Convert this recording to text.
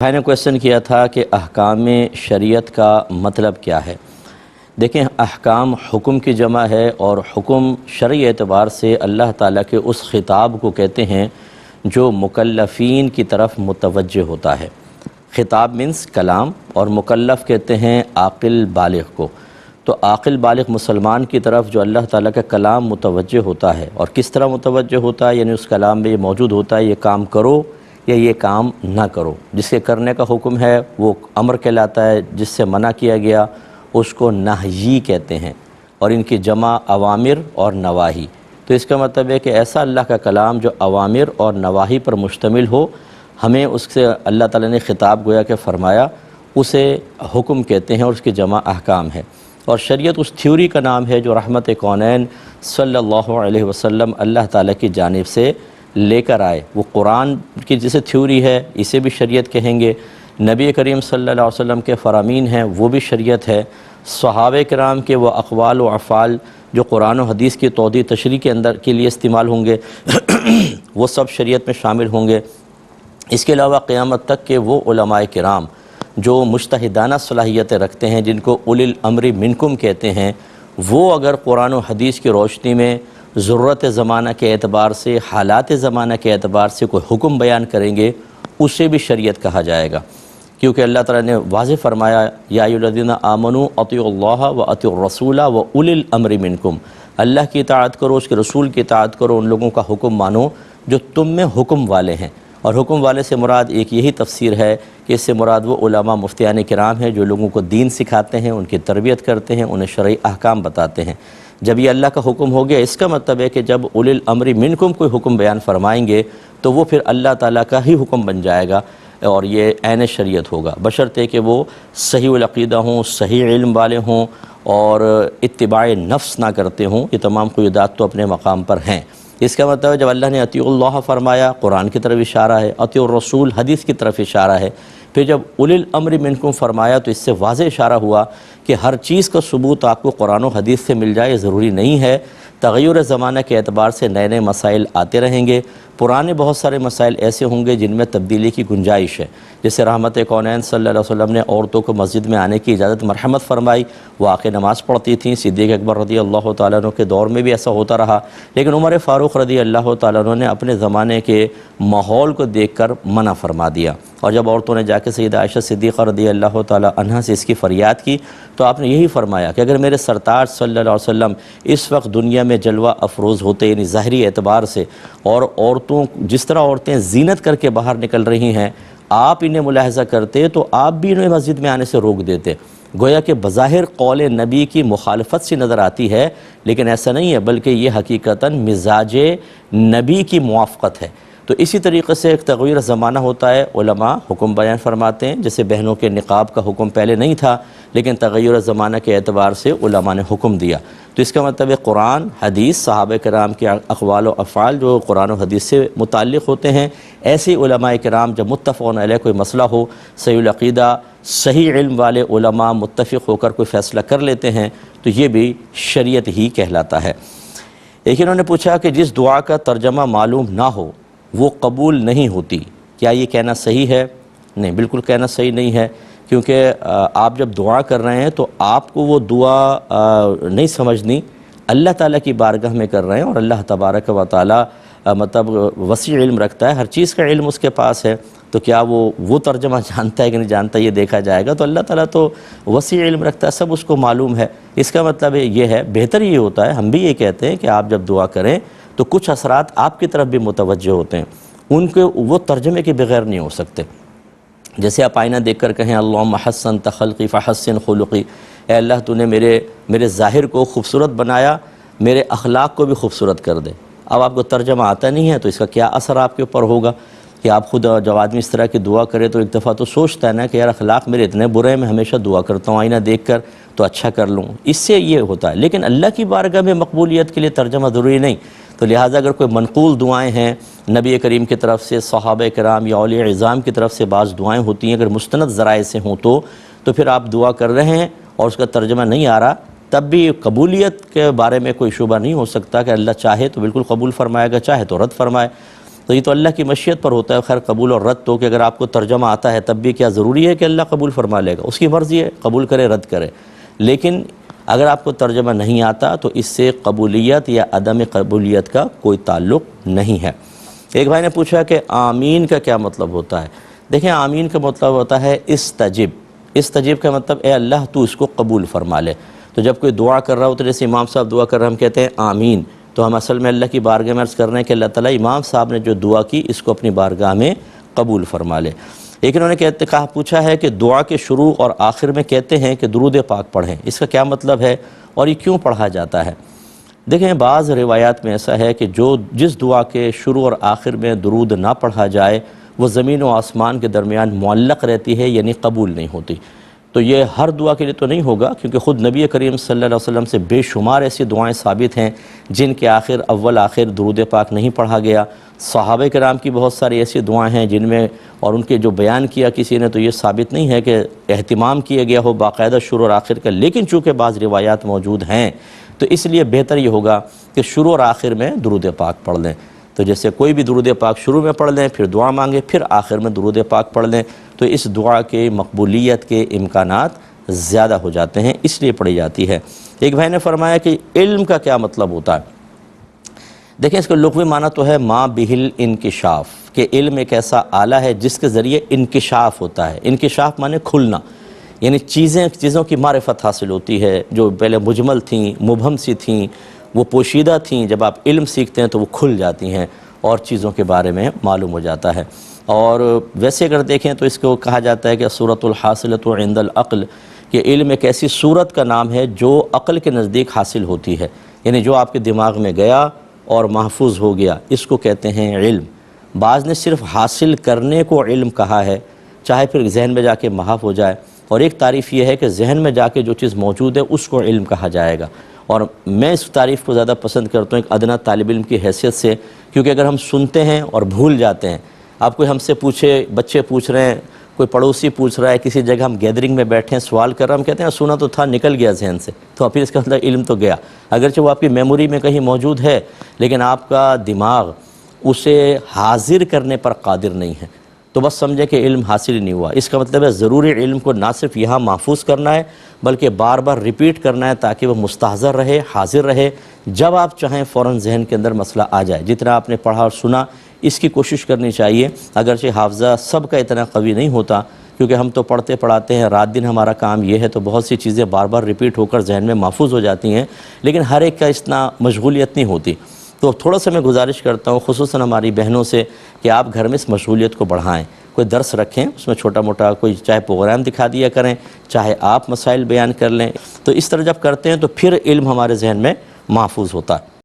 بھائی نے کویسچن کیا تھا کہ احکام شریعت کا مطلب کیا ہے۔ دیکھیں، احکام حکم کی جمع ہے اور حکم شرعی اعتبار سے اللہ تعالیٰ کے اس خطاب کو کہتے ہیں جو مکلفین کی طرف متوجہ ہوتا ہے۔ خطاب مینس کلام، اور مکلف کہتے ہیں عاقل بالغ کو۔ تو عاقل بالغ مسلمان کی طرف جو اللہ تعالیٰ کا کلام متوجہ ہوتا ہے، اور کس طرح متوجہ ہوتا ہے، یعنی اس کلام میں یہ موجود ہوتا ہے یہ کام کرو یا یہ کام نہ کرو۔ جس کے کرنے کا حکم ہے وہ امر کہلاتا ہے، جس سے منع کیا گیا اس کو نہی کہتے ہیں، اور ان کی جمع اوامر اور نواہی۔ تو اس کا مطلب ہے کہ ایسا اللہ کا کلام جو اوامر اور نواہی پر مشتمل ہو، ہمیں اس سے اللہ تعالیٰ نے خطاب گویا کہ فرمایا، اسے حکم کہتے ہیں، اور اس کی جمع احکام ہے۔ اور شریعت اس تھیوری کا نام ہے جو رحمت کونین صلی اللہ علیہ وسلم اللہ تعالیٰ کی جانب سے لے کر آئے۔ وہ قرآن کی جسے تھیوری ہے اسے بھی شریعت کہیں گے، نبی کریم صلی اللہ علیہ وسلم کے فرامین ہیں وہ بھی شریعت ہے، صحابہ کرام کے وہ اقوال و افعال جو قرآن و حدیث کی توضیح تشریح کے اندر کے لیے استعمال ہوں گے وہ سب شریعت میں شامل ہوں گے۔ اس کے علاوہ قیامت تک کے وہ علماء کرام جو مجتہدانہ صلاحیتیں رکھتے ہیں، جن کو اولی الامر منکم کہتے ہیں، وہ اگر قرآن و حدیث کی روشنی میں ضرورت زمانہ کے اعتبار سے، حالات زمانہ کے اعتبار سے کوئی حکم بیان کریں گے، اسے بھی شریعت کہا جائے گا، کیونکہ اللہ تعالیٰ نے واضح فرمایا یا ایھا الذین آمنوا اطیعوا اللہ واطیعوا الرسول واولی الامر منکم۔ اللہ کی اطاعت کرو، اس کے رسول کی اطاعت کرو، ان لوگوں کا حکم مانو جو تم میں حکم والے ہیں۔ اور حکم والے سے مراد ایک یہی تفسیر ہے کہ اس سے مراد وہ علماء مفتیان کرام ہیں جو لوگوں کو دین سکھاتے ہیں، ان کی تربیت کرتے ہیں، انہیں شرعی احکام بتاتے ہیں۔ جب یہ اللہ کا حکم ہو گیا، اس کا مطلب ہے کہ جب اولی الامر منکم کوئی حکم بیان فرمائیں گے تو وہ پھر اللہ تعالیٰ کا ہی حکم بن جائے گا، اور یہ عین شریعت ہوگا، بشرطے کہ وہ صحیح العقیدہ ہوں، صحیح علم والے ہوں، اور اتباع نفس نہ کرتے ہوں۔ یہ تمام قیودات تو اپنے مقام پر ہیں۔ اس کا مطلب ہے جب اللہ نے اطیعوا اللہ فرمایا، قرآن کی طرف اشارہ ہے، اطیعوا الرسول حدیث کی طرف اشارہ ہے، پھر جب اولی الامر منکم فرمایا تو اس سے واضح اشارہ ہوا کہ ہر چیز کا ثبوت آپ کو قرآن و حدیث سے مل جائے ضروری نہیں ہے۔ تغیر زمانہ کے اعتبار سے نئے نئے مسائل آتے رہیں گے، پرانے بہت سارے مسائل ایسے ہوں گے جن میں تبدیلی کی گنجائش ہے، جیسے رحمت کونین صلی اللہ علیہ وسلم نے عورتوں کو مسجد میں آنے کی اجازت مرحمت فرمائی، وہ آ کے نماز پڑھتی تھیں، صدیق اکبر رضی اللہ تعالیٰ عنہ کے دور میں بھی ایسا ہوتا رہا، لیکن عمر فاروق رضی اللہ تعالیٰ عنہ نے اپنے زمانے کے ماحول کو دیکھ کر منع فرما دیا، اور جب عورتوں نے جا کے سیدہ عائشہ صدیقہ رضی اللہ تعالیٰ عنہ سے اس کی فریاد کی تو آپ نے یہی فرمایا کہ اگر میرے سرتاج صلی اللہ علیہ وسلم اس وقت دنیا میں جلوہ افروز ہوتے، یعنی ظاہری اعتبار سے، اور عورتوں جس طرح عورتیں زینت کر کے باہر نکل رہی ہیں آپ انہیں ملاحظہ کرتے تو آپ بھی انہیں مسجد میں آنے سے روک دیتے۔ گویا کہ بظاہر قول نبی کی مخالفت سی نظر آتی ہے، لیکن ایسا نہیں ہے، بلکہ یہ حقیقتاً مزاج نبی کی موافقت ہے۔ تو اسی طریقے سے ایک تغیر زمانہ ہوتا ہے، علماء حکم بیان فرماتے ہیں، جیسے بہنوں کے نقاب کا حکم پہلے نہیں تھا، لیکن تغیر زمانہ کے اعتبار سے علماء نے حکم دیا۔ تو اس کا مطلب ہے قرآن، حدیث، صحابہ کرام کے اقوال و افعال جو قرآن و حدیث سے متعلق ہوتے ہیں، ایسے علماء کرام جب متفقون علیہ کوئی مسئلہ ہو، صحیح العقیدہ، صحیح علم والے علماء متفق ہو کر کوئی فیصلہ کر لیتے ہیں تو یہ بھی شریعت ہی کہلاتا ہے۔ ایک انہوں نے پوچھا کہ جس دعا کا ترجمہ معلوم نہ ہو وہ قبول نہیں ہوتی، کیا یہ کہنا صحیح ہے؟ نہیں، بالکل کہنا صحیح نہیں ہے، کیونکہ آپ جب دعا کر رہے ہیں تو آپ کو وہ دعا نہیں سمجھنی، اللہ تعالیٰ کی بارگاہ میں کر رہے ہیں، اور اللہ تبارک و تعالیٰ مطلب وسیع علم رکھتا ہے، ہر چیز کا علم اس کے پاس ہے، تو کیا وہ ترجمہ جانتا ہے کہ نہیں جانتا یہ دیکھا جائے گا۔ تو اللہ تعالیٰ تو وسیع علم رکھتا ہے، سب اس کو معلوم ہے۔ اس کا مطلب یہ ہے، بہتر یہ ہوتا ہے، ہم بھی یہ کہتے ہیں کہ آپ جب دعا کریں تو کچھ اثرات آپ کی طرف بھی متوجہ ہوتے ہیں، ان کے وہ ترجمے کے بغیر نہیں ہو سکتے۔ جیسے آپ آئینہ دیکھ کر کہیں اللہم حسنت خلقی فحسن خلقی، اے اللہ تو نے میرے ظاہر کو خوبصورت بنایا، میرے اخلاق کو بھی خوبصورت کر دے۔ اب آپ کو ترجمہ آتا نہیں ہے تو اس کا کیا اثر آپ کے اوپر ہوگا کہ آپ خود جب آدمی اس طرح کی دعا کرے تو ایک دفعہ تو سوچتا ہے نا کہ یار اخلاق میرے اتنے برے ہیں، میں ہمیشہ دعا کرتا ہوں آئینہ دیکھ کر تو اچھا کر لوں، اس سے یہ ہوتا ہے۔ لیکن اللہ کی بارگاہ میں مقبولیت کے لیے ترجمہ ضروری نہیں، تو لہٰذا اگر کوئی منقول دعائیں ہیں نبی کریم کی طرف سے، صحابہ کرام یا اولیاء اعظام کی طرف سے بعض دعائیں ہوتی ہیں، اگر مستند ذرائع سے ہوں تو پھر آپ دعا کر رہے ہیں اور اس کا ترجمہ نہیں آ رہا، تب بھی قبولیت کے بارے میں کوئی شبہ نہیں ہو سکتا کہ اللہ چاہے تو بالکل قبول فرمائے گا، چاہے تو رد فرمائے۔ تو یہ تو اللہ کی مشیت پر ہوتا ہے، خیر قبول اور رد تو کہ اگر آپ کو ترجمہ آتا ہے تب بھی کیا ضروری ہے کہ اللہ قبول فرما لے گا؟ اس کی مرضی ہے، قبول کرے رد کرے۔ لیکن اگر آپ کو ترجمہ نہیں آتا تو اس سے قبولیت یا عدم قبولیت کا کوئی تعلق نہیں ہے۔ ایک بھائی نے پوچھا کہ آمین کا کیا مطلب ہوتا ہے؟ دیکھیں آمین کا مطلب ہوتا ہے استجب۔ استجب کا مطلب اے اللہ تو اس کو قبول فرما لے۔ تو جب کوئی دعا کر رہا ہو تو جیسے امام صاحب دعا کر رہے ہیں ہم کہتے ہیں آمین، تو ہم اصل میں اللہ کی بارگاہ میں عرض کر رہے ہیں کہ اللہ تعالیٰ امام صاحب نے جو دعا کی اس کو اپنی بارگاہ میں قبول فرما لے۔ لیکن انہوں نے پوچھا ہے کہ دعا کے شروع اور آخر میں کہتے ہیں کہ درود پاک پڑھیں، اس کا کیا مطلب ہے اور یہ کیوں پڑھا جاتا ہے؟ دیکھیں بعض روایات میں ایسا ہے کہ جس دعا کے شروع اور آخر میں درود نہ پڑھا جائے وہ زمین و آسمان کے درمیان معلق رہتی ہے، یعنی قبول نہیں ہوتی۔ تو یہ ہر دعا کے لیے تو نہیں ہوگا، کیونکہ خود نبی کریم صلی اللہ علیہ وسلم سے بے شمار ایسی دعائیں ثابت ہیں جن کے اول آخر درود پاک نہیں پڑھا گیا۔ صحابہ کرام کی بہت ساری ایسی دعائیں ہیں جن میں اور ان کے جو بیان کیا کسی نے تو یہ ثابت نہیں ہے کہ اہتمام کیا گیا ہو باقاعدہ شروع اور آخر کا، لیکن چونکہ بعض روایات موجود ہیں تو اس لیے بہتر یہ ہوگا کہ شروع اور آخر میں درود پاک پڑھ لیں۔ تو جیسے کوئی بھی درود پاک شروع میں پڑھ لیں، پھر دعا مانگیں، پھر آخر میں درود پاک پڑھ لیں، تو اس دعا کے مقبولیت کے امکانات زیادہ ہو جاتے ہیں، اس لیے پڑھی جاتی ہے۔ ایک بھائی نے فرمایا کہ علم کا کیا مطلب ہوتا ہے؟ دیکھیں اس کا لغوی معنی تو ہے ما بہل انکشاف، کہ علم ایک ایسا آلہ ہے جس کے ذریعے انکشاف ہوتا ہے۔ انکشاف معنی کھلنا، یعنی چیزوں کی معرفت حاصل ہوتی ہے جو پہلے مجمل تھیں، مبہم سی تھیں، وہ پوشیدہ تھیں، جب آپ علم سیکھتے ہیں تو وہ کھل جاتی ہیں اور چیزوں کے بارے میں معلوم ہو جاتا ہے۔ اور ویسے اگر دیکھیں تو اس کو کہا جاتا ہے کہ صورت الحاصلۃ عند العقل، کہ علم ایک ایسی صورت کا نام ہے جو عقل کے نزدیک حاصل ہوتی ہے، یعنی جو آپ کے دماغ میں گیا اور محفوظ ہو گیا، اس کو کہتے ہیں علم۔ بعض نے صرف حاصل کرنے کو علم کہا ہے، چاہے پھر ذہن میں جا کے محو ہو جائے، اور ایک تعریف یہ ہے کہ ذہن میں جا کے جو چیز موجود ہے اس کو علم کہا جائے گا۔ اور میں اس تعریف کو زیادہ پسند کرتا ہوں ایک ادنا طالب علم کی حیثیت سے، کیونکہ اگر ہم سنتے ہیں اور بھول جاتے ہیں، آپ کوئی ہم سے پوچھے، بچے پوچھ رہے ہیں، کوئی پڑوسی پوچھ رہا ہے، کسی جگہ ہم گیدرنگ میں بیٹھے ہیں سوال کر رہے ہیں، ہم کہتے ہیں سنا تو تھا نکل گیا ذہن سے، تو پھر اس کا مطلب علم تو گیا، اگرچہ وہ آپ کی میموری میں کہیں موجود ہے لیکن آپ کا دماغ اسے حاضر کرنے پر قادر نہیں ہے، تو بس سمجھے کہ علم حاصل ہی نہیں ہوا۔ اس کا مطلب ہے ضروری علم کو نہ صرف یہاں محفوظ کرنا ہے بلکہ بار بار ریپیٹ کرنا ہے تاکہ وہ مستحضر رہے، حاضر رہے، جب آپ چاہیں فوراً ذہن کے اندر مسئلہ آ جائے۔ جتنا آپ نے پڑھا اور سنا اس کی کوشش کرنی چاہیے، اگرچہ حافظہ سب کا اتنا قوی نہیں ہوتا، کیونکہ ہم تو پڑھتے پڑھاتے ہیں، رات دن ہمارا کام یہ ہے، تو بہت سی چیزیں بار بار ریپیٹ ہو کر ذہن میں محفوظ ہو جاتی ہیں، لیکن ہر ایک کا اتنا مشغولیت نہیں ہوتی۔ تو تھوڑا سا میں گزارش کرتا ہوں خصوصاً ہماری بہنوں سے کہ آپ گھر میں اس مشغولیت کو بڑھائیں، کوئی درس رکھیں، اس میں چھوٹا موٹا کوئی چاہے پروگرام دکھا دیا کریں، چاہے آپ مسائل بیان کر لیں، تو اس طرح جب کرتے ہیں تو پھر علم ہمارے ذہن میں محفوظ ہوتا ہے۔